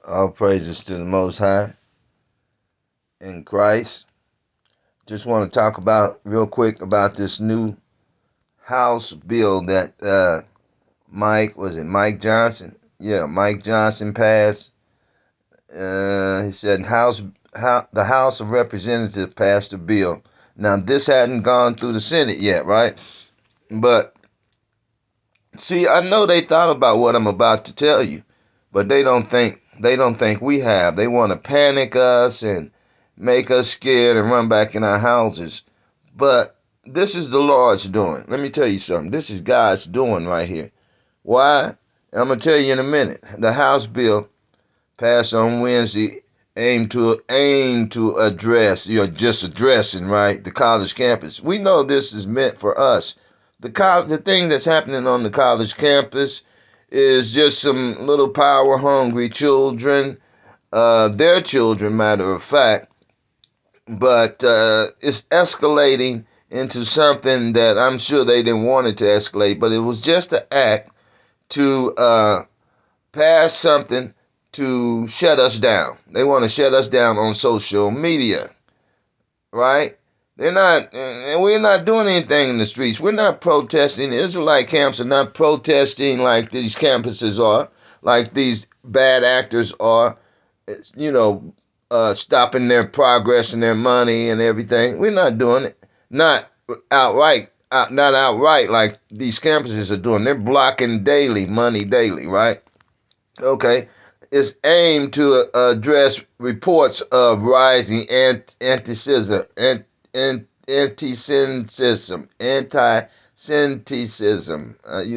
All praises to the Most High in Christ. Just want to talk about real quick about this new House bill that Mike Johnson? Yeah, Mike Johnson passed. He said the House of Representatives passed a bill. Now this hadn't gone through the Senate yet, right? But see, I know they thought about what I'm about to tell you, but they don't think we have. They want to panic us and make us scared and run back in our houses. But this is the Lord's doing. Let me tell you something. This is God's doing right here. Why? I'm gonna tell you in a minute. The House bill passed on Wednesday aim to address, just addressing, right, the college campus. We know this is meant for us. The thing that's happening on the college campus is just some little power hungry children, their children, matter of fact, but it's escalating into something that I'm sure they didn't want it to escalate, but it was just an act to pass something to shut us down. They want to shut us down on social media, right? They're not, and we're not doing anything in the streets. We're not protesting. The Israelite camps are not protesting like these campuses are, like these bad actors are, you know, stopping their progress and their money and everything. We're not doing it. Not outright like these campuses are doing. They're blocking money daily, right? Okay. It's aimed to address reports of rising anti-Semitism.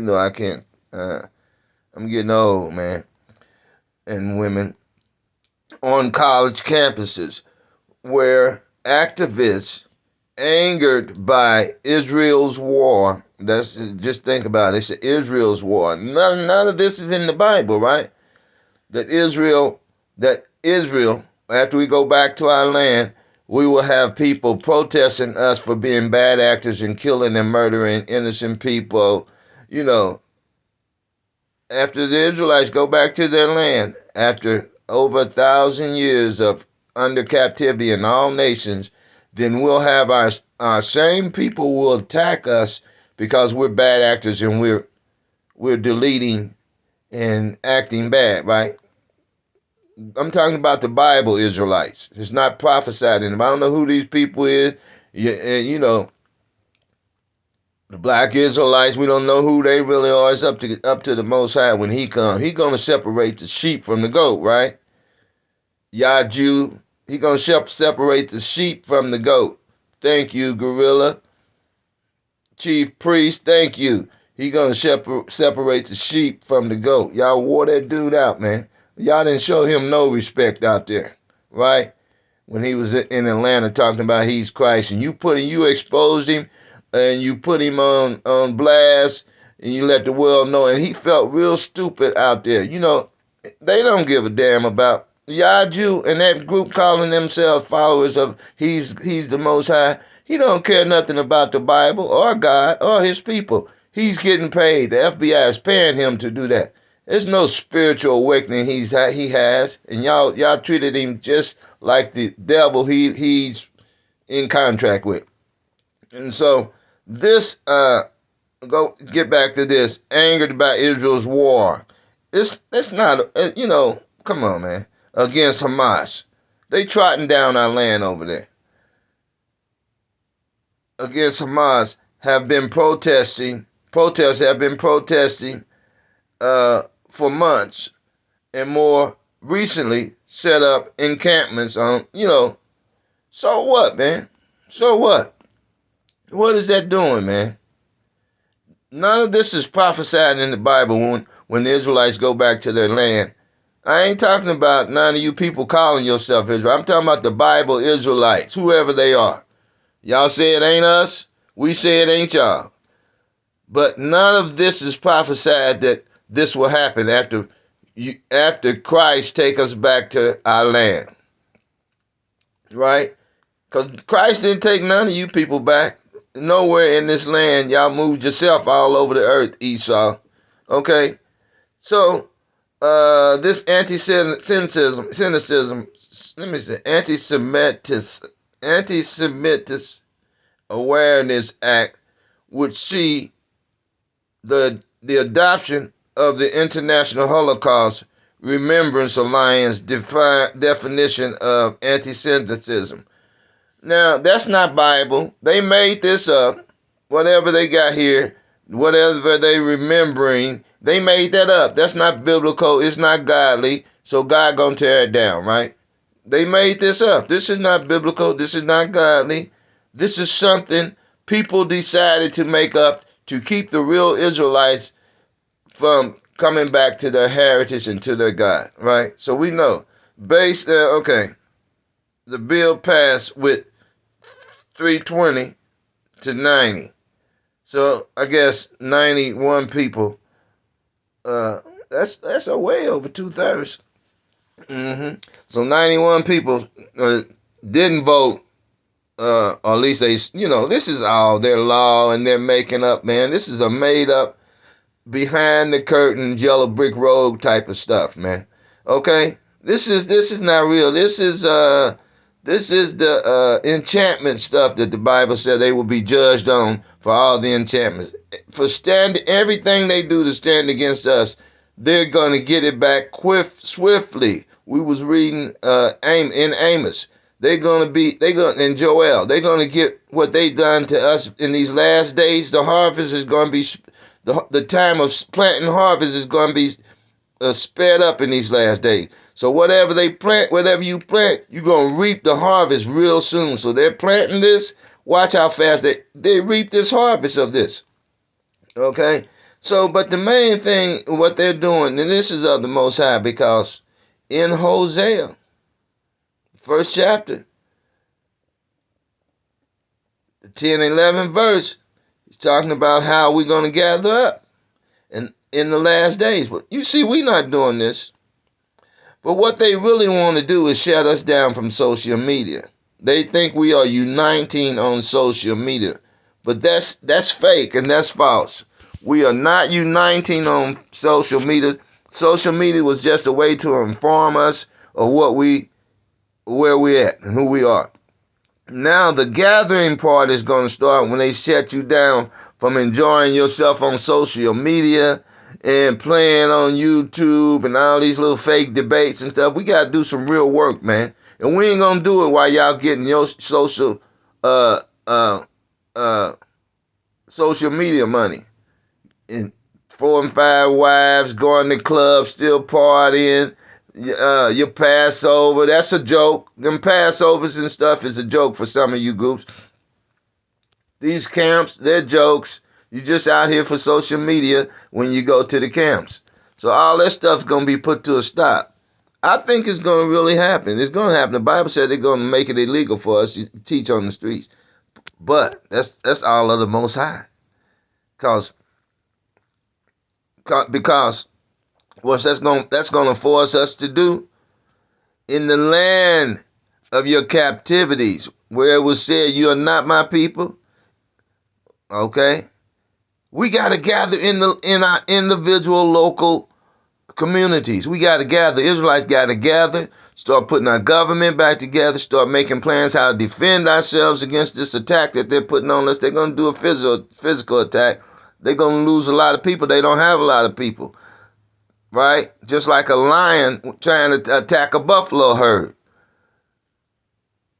I can't. I'm getting old, man, and women on college campuses where activists angered by Israel's war. That's just think about it. It's Israel's war. None of this is in the Bible, right? That Israel, after we go back to our land, we will have people protesting us for being bad actors and killing and murdering innocent people. You know, after the Israelites go back to their land, after over 1,000 years of under captivity in all nations, then we'll have our same people will attack us because we're bad actors and we're deleting and acting bad, right? I'm talking about the Bible Israelites. It's not prophesied in them. I don't know who these people is. The black Israelites, we don't know who they really are. It's up to the Most High when He comes. He gonna separate the sheep from the goat, right? Yahju, He gonna separate the sheep from the goat. Thank you, Gorilla. Chief Priest, thank you. He gonna separate the sheep from the goat. Y'all wore that dude out, man. Y'all didn't show him no respect out there, right? When he was in Atlanta talking about he's Christ, and you exposed him, and you put him on blast, and you let the world know, and he felt real stupid out there. They don't give a damn about Yaju and that group calling themselves followers of he's the Most High. He don't care nothing about the Bible or God or His people. He's getting paid. The FBI is paying him to do that. There's no spiritual awakening he has, and y'all treated him just like the devil he's in contract with. And so this go get back to this angered by Israel's war. It's not come on, man, against Hamas. They trotting down our land over there against Hamas have been protesting. Protests have been protesting for months, and more recently set up encampments on. So what, man? So what? What is that doing, man? None of this is prophesied in the Bible when the Israelites go back to their land. I ain't talking about none of you people calling yourself Israel. I'm talking about the Bible Israelites, whoever they are. Y'all say it ain't us. We say it ain't y'all. But none of this is prophesied that this will happen after Christ take us back to our land. Right? Because Christ didn't take none of you people back. Nowhere in this land, y'all moved yourself all over the earth, Esau. Okay? So, this cynicism, let me say, anti-Semitic Awareness Act would see the adoption of the International Holocaust Remembrance Alliance definition of anti-Semitism. Now, that's not Bible. They made this up. Whatever they got here, whatever they remembering, they made that up. That's not biblical. It's not godly. So God gonna tear it down, right? They made this up. This is not biblical. This is not godly. This is something people decided to make up to keep the real Israelites from coming back to their heritage and to their God, right? So we know, okay, the bill passed with 320 to 90. So I guess 91 people. That's a way over 2/3. So 91 people didn't vote. Or at least they, this is all their law and they're making up, man. This is a made up, behind the curtain, yellow brick road type of stuff, man. Okay, this is not real. This is the enchantment stuff that the Bible said they will be judged on for all the enchantments. For everything they do to stand against us, they're gonna get it back swiftly. We was reading in Amos. In Joel, they're gonna get what they done to us in these last days. The harvest is gonna be the time of planting harvest is going to be sped up in these last days. So whatever you plant, you're going to reap the harvest real soon. So they're planting this. Watch how fast they reap this harvest of this. Okay? So, but the main thing, what they're doing, and this is of the Most High, because in Hosea, first chapter, the 10 and 11 verse, he's talking about how we're going to gather up in the last days. But you see, we're not doing this. But what they really want to do is shut us down from social media. They think we are uniting on social media. But that's fake and that's false. We are not uniting on social media. Social media was just a way to inform us of where we're at and who we are. Now the gathering part is going to start when they shut you down from enjoying yourself on social media and playing on YouTube and all these little fake debates and stuff. We got to do some real work, man. And we ain't going to do it while y'all getting your social media money. And 4 and 5 wives, going to clubs, still partying. Your Passover, that's a joke. Them Passovers and stuff is a joke for some of you groups. These camps, they're jokes. You're just out here for social media when you go to the camps. So all that stuff's going to be put to a stop. I think it's going to really happen. It's going to happen. The Bible said they're going to make it illegal for us to teach on the streets. But that's all of the Most High. Because what that's going to force us to do in the land of your captivities, where it was said, "You are not my people." Okay, we got to gather in our individual local communities. We got to gather. Israelites got to gather. Start putting our government back together. Start making plans how to defend ourselves against this attack that they're putting on us. They're going to do a physical attack. They're going to lose a lot of people. They don't have a lot of people. Right? Just like a lion trying to attack a buffalo herd.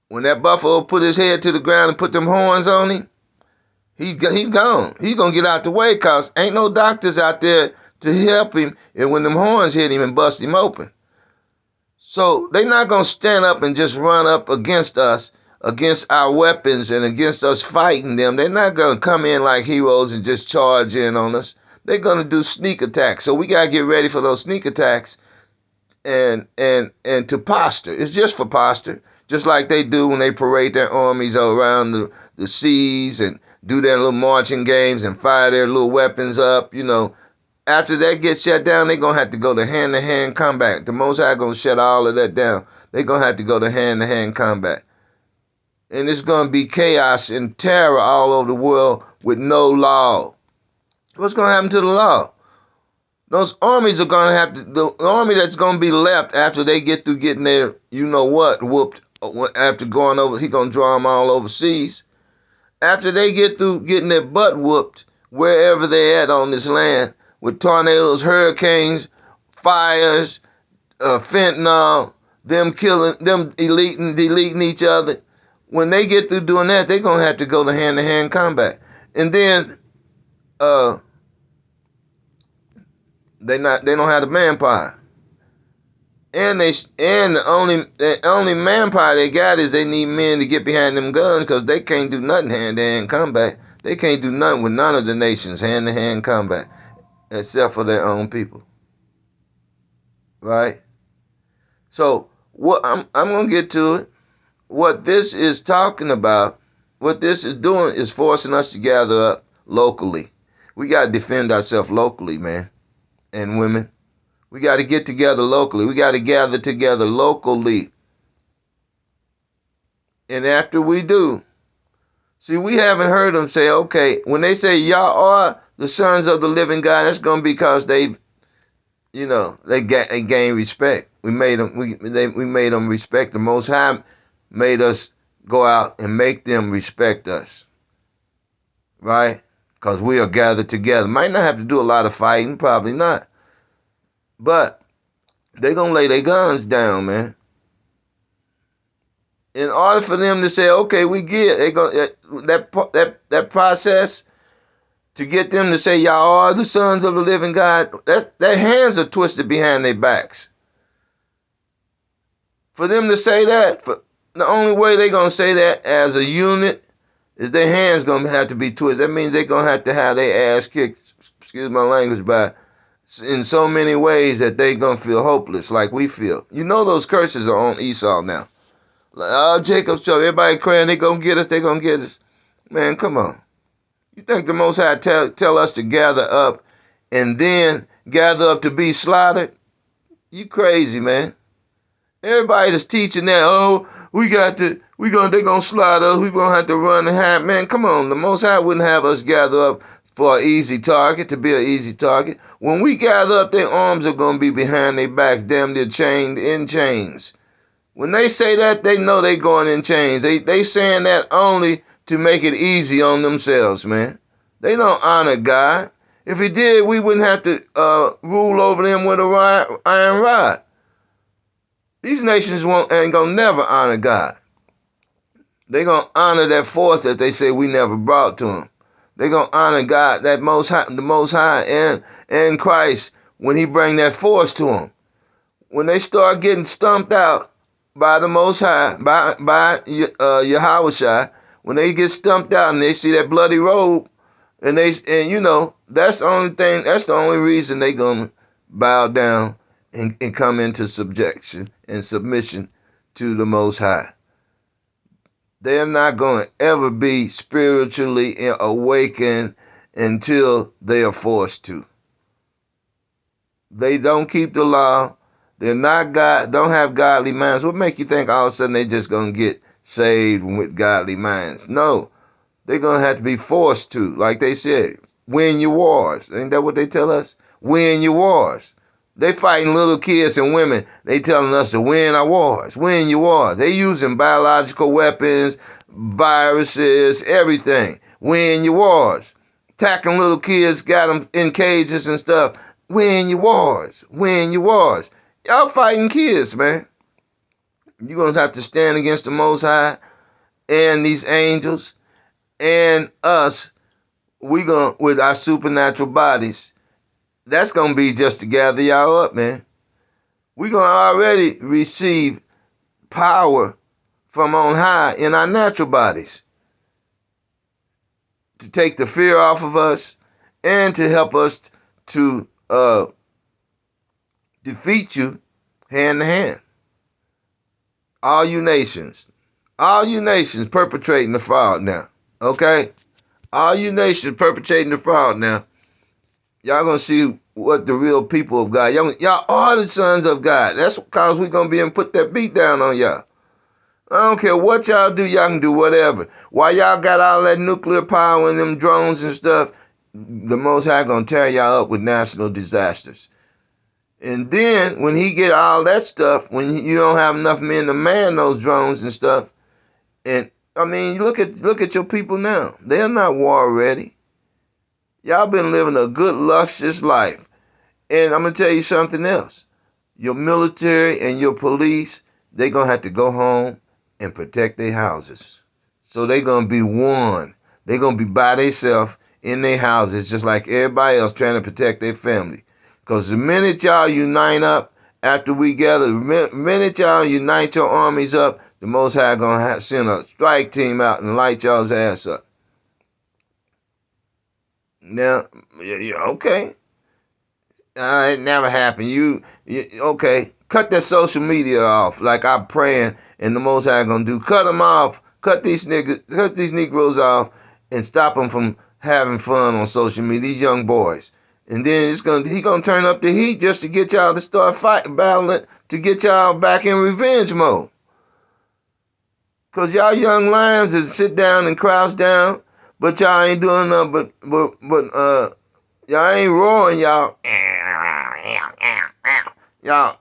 When that buffalo put his head to the ground and put them horns on him, he's gone. He's going to get out the way because ain't no doctors out there to help him and when them horns hit him and bust him open. So they're not going to stand up and just run up against us, against our weapons and against us fighting them. They're not going to come in like heroes and just charge in on us. They're going to do sneak attacks. So we got to get ready for those sneak attacks and to posture. It's just for posture. Just like they do when they parade their armies around the seas and do their little marching games and fire their little weapons up, After that gets shut down, they're going to have to go to hand-to-hand combat. The Most High going to shut all of that down. They're going to have to go to hand-to-hand combat. And it's going to be chaos and terror all over the world with no law. What's going to happen to the law? Those armies are gonna have to. The army that's gonna be left after they get through getting their, you know what, whooped. After going over, he gonna draw them all overseas. After they get through getting their butt whooped wherever they at on this land with tornadoes, hurricanes, fires, fentanyl, them killing, them deleting each other. When they get through doing that, they're gonna have to go to hand combat, and then uh, they don't have the manpower, and the only manpower they got is they need men to get behind them guns because they can't do nothing hand to hand combat. They can't do nothing with none of the nations hand to hand combat except for their own people, right? So what I'm gonna get to it. What this is talking about, what this is doing is forcing us to gather up locally. We got to defend ourselves locally, man, and women. We got to get together locally. We got to gather together locally. And after we do, see, we haven't heard them say, okay, when they say y'all are the sons of the living God, that's going to be because they gain respect. We made them respect the Most High. Made us go out and make them respect us, right? Because we are gathered together. Might not have to do a lot of fighting, probably not, but they gonna lay their guns down, man. In order for them to say, okay, we get, they gonna that process to get them to say y'all are the sons of the living God. Their hands are twisted behind their backs. For them to say that, the only way they're going to say that as a unit is their hands going to have to be twisted. That means they're going to have their ass kicked, excuse my language, by in so many ways that they're going to feel hopeless like we feel. You know those curses are on Esau now. Like, oh, Jacob's trouble. Everybody crying, they going to get us, they going to get us. Man, come on. You think the Most High tell us to gather up and then gather up to be slaughtered? You crazy, man. Everybody that's teaching that, oh, they're gonna slaughter us, we're gonna have to run and hide. Man, come on, the Most High wouldn't have us gather up for an easy target, to be an easy target. When we gather up, their arms are gonna be behind their backs, damn near chained in chains. When they say that, they know they going in chains. They saying that only to make it easy on themselves, man. They don't honor God. If he did, we wouldn't have to rule over them with a iron rod. These nations ain't gonna never honor God. They gonna honor that force that they say we never brought to them. They gonna honor God, the Most High, and Christ when he bring that force to them. When they start getting stumped out by the Most High, by Yahawah, when they get stumped out and they see that bloody robe, and that's the only reason they gonna bow down and come into subjection and submission to the Most High. They're not going to ever be spiritually awakened until they are forced to. They don't keep the law. They're not don't have godly minds. What make you think all of a sudden they just going to get saved with godly minds? No, they're going to have to be forced to. Like they said, win your wars. Ain't that what they tell us? Win your wars. They fighting little kids and women. They telling us to win our wars. Win your wars. They using biological weapons, viruses, everything. Win your wars. Attacking little kids, got them in cages and stuff. Win your wars. Win your wars. Y'all fighting kids, man. You're going to have to stand against the Most High and these angels and us. We going to, with our supernatural bodies. That's going to be just to gather y'all up, man. We're going to already receive power from on high in our natural bodies to take the fear off of us and to help us to defeat you hand to hand. All you nations perpetrating the fraud now, okay? All you nations perpetrating the fraud now. Y'all gonna see what the real people of God. Y'all are the sons of God. That's because we're gonna be and put that beat down on y'all. I don't care what y'all do, y'all can do whatever. While y'all got all that nuclear power and them drones and stuff, the Most High gonna tear y'all up with national disasters. And then when he get all that stuff, when you don't have enough men to man those drones and stuff, and I mean, look at your people now. They're not war ready. Y'all been living a good, luscious life. And I'm gonna tell you something else. Your military and your police, they gonna have to go home and protect their houses. So they gonna be warned. They gonna be by themselves in their houses, just like everybody else trying to protect their family. Because the minute y'all unite up, after we gather, the minute y'all unite your armies up, the Most High gonna send a strike team out and light y'all's ass up. Now, okay. It never happened. You okay? Cut that social media off, like I'm praying, and the Most High gonna do. Cut them off. Cut these Negroes off, and stop them from having fun on social media. These young boys, and then he gonna turn up the heat just to get y'all to start fighting, battling, to get y'all back in revenge mode. Cause y'all young lions is sit down and crouch down, but y'all ain't doing nothing but y'all ain't roaring, y'all. Y'all,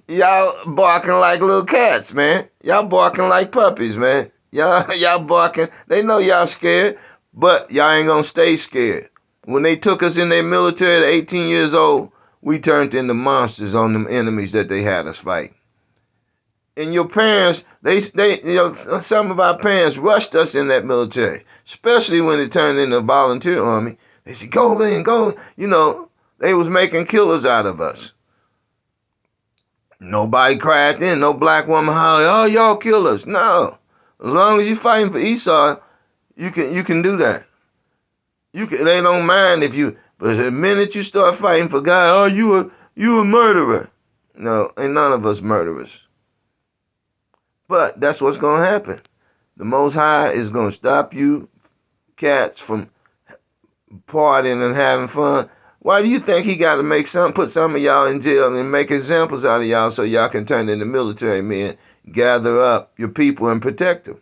y'all barking like little cats, man. Y'all barking like puppies, man. Y'all barking. They know y'all scared, but y'all ain't gonna stay scared. When they took us in their military at 18 years old, we turned into monsters on them enemies that they had us fight. And your parents, some of our parents rushed us in that military, especially when it turned into a volunteer army. They said, go in, go. They was making killers out of us. Nobody cried then. No black woman hollered, oh, y'all killers. No. As long as you're fighting for Esau, you can do that. They don't mind if you, but the minute you start fighting for God, oh, you a murderer. No, ain't none of us murderers. But that's what's going to happen. The Most High is going to stop you cats from partying and having fun. Why do you think he got to put some of y'all in jail and make examples out of y'all so y'all can turn into military men, gather up your people and protect them?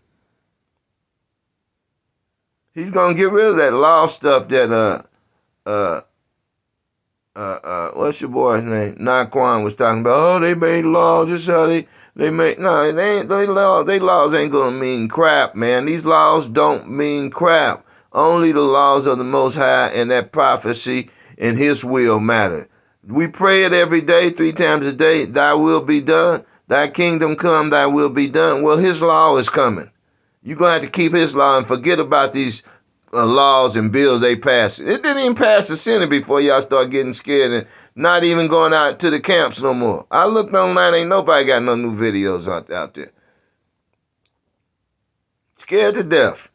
He's going to get rid of that law stuff that what's your boy's name? Naquan was talking about. Oh, they made laws just how they made. No, they laws ain't gonna mean crap, man. These laws don't mean crap. Only the laws of the Most High and that prophecy and His will matter. We pray it every day, 3 times a day. Thy will be done. Thy kingdom come. Thy will be done. Well, His law is coming. You're gonna have to keep His law and forget about these laws and bills they passed. It didn't even pass the Senate before y'all start getting scared and not even going out to the camps no more. I looked online, ain't nobody got no new videos out there. Scared to death.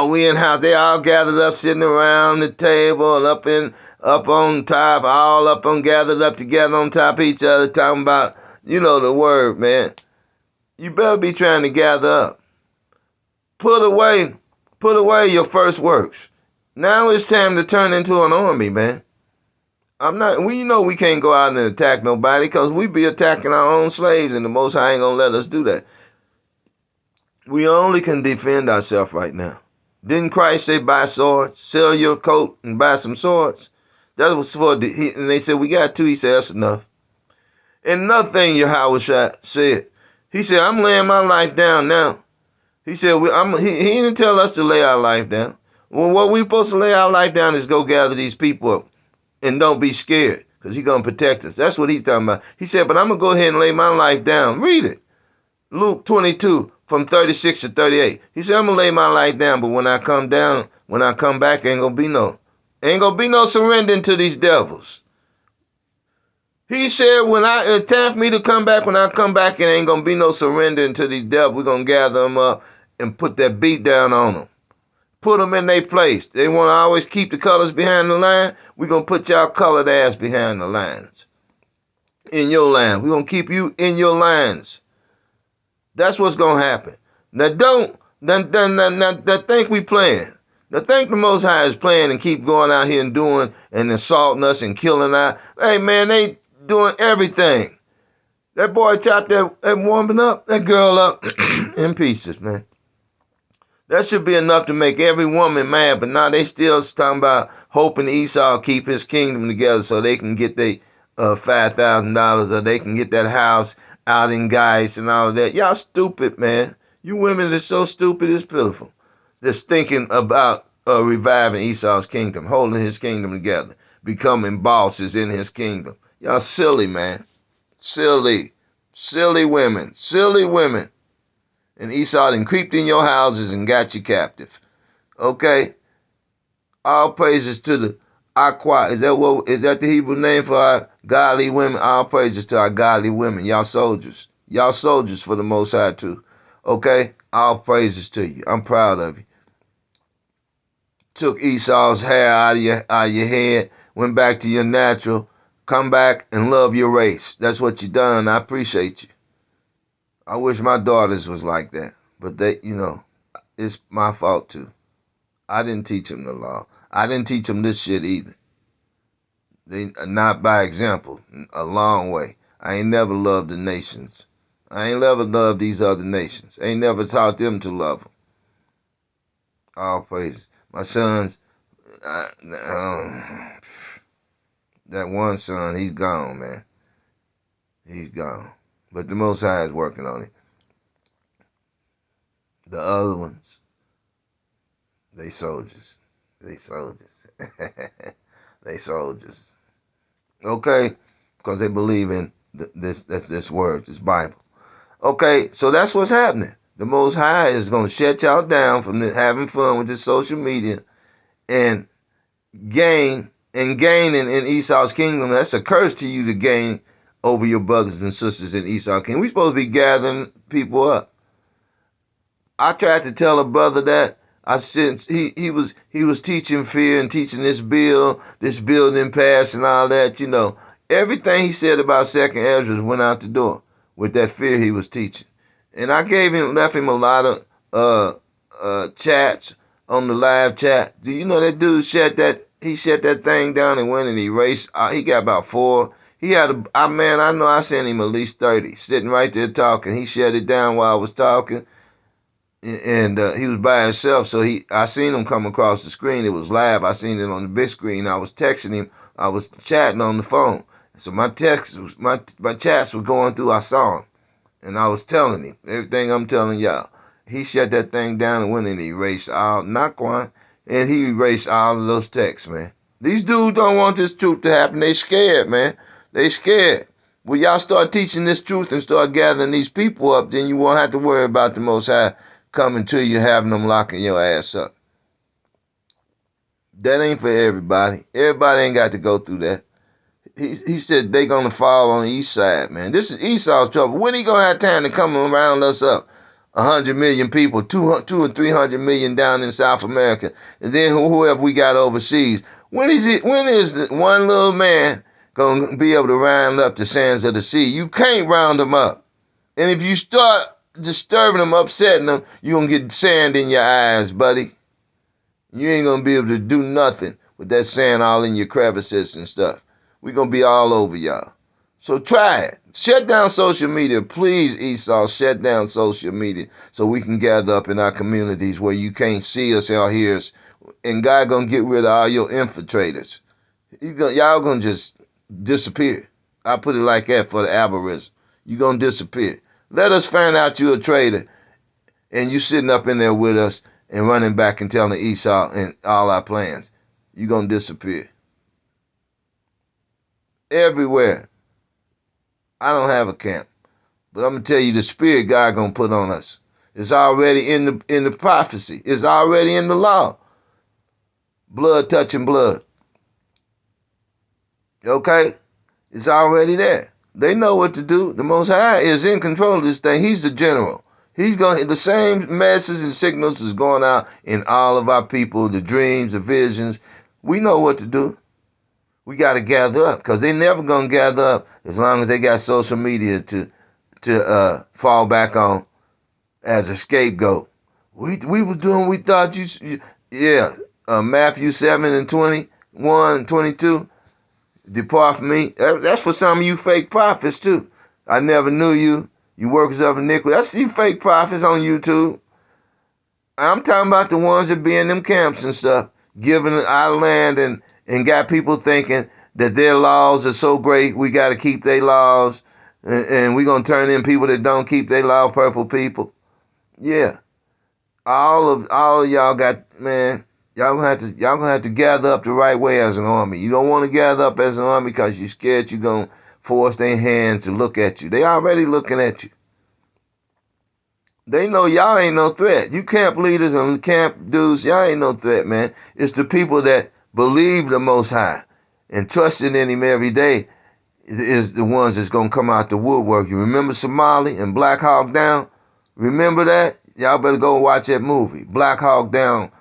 We in house, they all gathered up, sitting around the table, up on top, all gathered up together on top of each other, talking about, the word, man. You better be trying to gather up. Put away your first works. Now it's time to turn into an army, man. We can't go out and attack nobody because we be attacking our own slaves and the Most High ain't gonna let us do that. We only can defend ourselves right now. Didn't Christ say buy swords? Sell your coat and buy some swords? That was and they said, we got 2. He said, that's enough. And another thing Yahawah said, he said, I'm laying my life down now. He said, he didn't tell us to lay our life down. Well, what we supposed to lay our life down is go gather these people up and don't be scared because He's going to protect us. That's what He's talking about. He said, but I'm going to go ahead and lay my life down. Read it. Luke 22 from 36 to 38. He said, I'm going to lay my life down, but when I come back, ain't going to be no surrendering to these devils. He said, it's time for me to come back. When I come back, it ain't going to be no surrendering to these devils. We're going to gather them up and put that beat down on them. Put them in their place. They want to always keep the colors behind the line. We're going to put y'all colored ass behind the lines. In your line. We're going to keep you in your lines. That's what's going to happen. Now don't think we playing. Now think the Most High is playing and keep going out here and doing and assaulting us and killing us. Hey, man, they doing everything. That boy chopped that woman up, that girl up in pieces, man. That should be enough to make every woman mad, but now they still talking about hoping Esau keep his kingdom together so they can get their $5,000 or they can get that house out in Geist and all of that. Y'all stupid, man. You women are so stupid, it's pitiful. Just thinking about reviving Esau's kingdom, holding his kingdom together, becoming bosses in his kingdom. Y'all silly, man. Silly. Silly women. Silly women. And Esau then creeped in your houses and got you captive. Okay? All praises to the Aqua. Is that the Hebrew name for our godly women? All praises to our godly women. Y'all soldiers. Y'all soldiers for the Most High too. Okay? All praises to you. I'm proud of you. Took Esau's hair out of your head, went back to your natural. Come back and love your race. That's what you done. I appreciate you. I wish my daughters was like that. But it's my fault too. I didn't teach them the law. I didn't teach them this shit either. They not by example, a long way. I ain't never loved the nations. I ain't never loved these other nations. I ain't never taught them to love them. All praise. My sons, that one son, he's gone, man. He's gone. But the Most High is working on it. The other ones, they soldiers. They soldiers. They soldiers. Okay? Because they believe in this word, this Bible. Okay, so that's what's happening. The Most High is going to shut y'all down from having fun with this social media and gaining in Esau's kingdom. That's a curse to you to gain over your brothers and sisters in Esau's kingdom. We're supposed to be gathering people up. I tried to tell a brother that he was teaching fear and teaching this bill didn't pass and all that. Everything he said about second Ezra went out the door with that fear he was teaching. And I left him a lot of chats on the live chat. Do you know that dude shut that thing down and went and erased? He got about 4. He had I know I sent him at least 30 sitting right there talking. He shut it down while I was talking. And he was by himself, so I seen him come across the screen. It was live. I seen it on the big screen. I was texting him. I was chatting on the phone. So my chats were going through. I saw him, and I was telling him everything I'm telling y'all. He shut that thing down and went and erased not one, and he erased all of those texts, man. These dudes don't want this truth to happen. They scared, man. They scared. When y'all start teaching this truth and start gathering these people up, then you won't have to worry about the Most High coming to you, having them locking your ass up. That ain't for everybody. Everybody ain't got to go through that. He said they gonna fall on the east side, man. This is Esau's trouble. When he gonna have time to come around us up? 100 million people, 200 or 300 million down in South America, and then whoever we got overseas. When is the one little man gonna be able to round up the sands of the sea? You can't round them up. And if you start disturbing them, upsetting them, you're going to get sand in your eyes, buddy. You ain't going to be able to do nothing with that sand all in your crevices and stuff. We're going to be all over y'all. So try it. Shut down social media. Please, Esau, shut down social media so we can gather up in our communities where you can't see us or hear us. And God going to get rid of all your infiltrators. Y'all going to just disappear. I put it like that for the algorithm. You're going to disappear. Let us find out you're a traitor and you sitting up in there with us and running back and telling Esau and all our plans. You're going to disappear. Everywhere. I don't have a camp. But I'm going to tell you the spirit God going to put on us. It's already in the prophecy. It's already in the law. Blood touching blood. Okay? It's already there. They know what to do. The Most High is in control of this thing. He's the general. The same messages and signals is going out in all of our people, the dreams, the visions. We know what to do. We got to gather up because they never going to gather up as long as they got social media to fall back on as a scapegoat. We were doing, we thought Matthew 7 and 21, 22. Depart from me. That's for some of you fake prophets too. I never knew you. You workers of iniquity. That's you fake prophets on YouTube. I'm talking about the ones that be in them camps and stuff, giving our land and got people thinking that their laws are so great, we got to keep their laws, and we going to turn in people that don't keep their law, purple people. Yeah. All of y'all got, man, y'all gonna have to gather up the right way as an army. You don't want to gather up as an army because you're scared you're gonna force their hands to look at you. They already looking at you. They know y'all ain't no threat. You camp leaders and camp dudes, y'all ain't no threat, man. It's the people that believe the Most High and trusting in Him every day is the ones that's gonna come out the woodwork. You remember Somali and Black Hawk Down? Remember that? Y'all better go watch that movie, Black Hawk Down,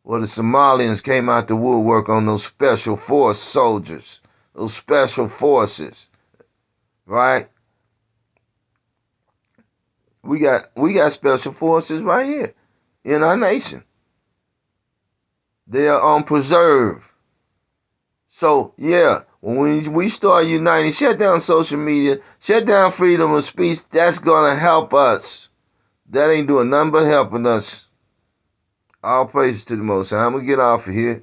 where the Somalians came out the woodwork on those special force soldiers, those special forces, right? We got special forces right here in our nation. They are on preserve. So yeah, when we start uniting, shut down social media, shut down freedom of speech, that's gonna help us. That ain't doing nothing but helping us. All praises to the Most High. I'm gonna get off of here,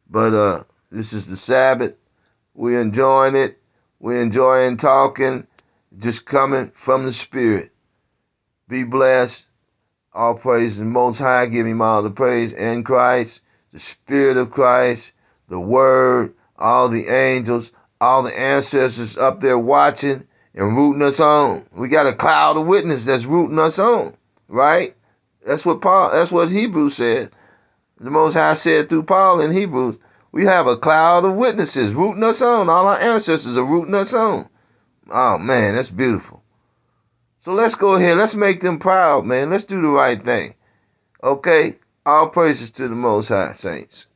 but this is the Sabbath. We're enjoying it. We're enjoying talking, just coming from the Spirit. Be blessed. All praise the Most High. Give Him all the praise in Christ, the Spirit of Christ, the Word, all the angels, all the ancestors up there watching and rooting us on. We got a cloud of witness that's rooting us on, right? That's what Hebrews said. The Most High said through Paul in Hebrews, we have a cloud of witnesses rooting us on. All our ancestors are rooting us on. Oh, man, that's beautiful. So let's go ahead. Let's make them proud, man. Let's do the right thing. Okay? All praises to the Most High, saints.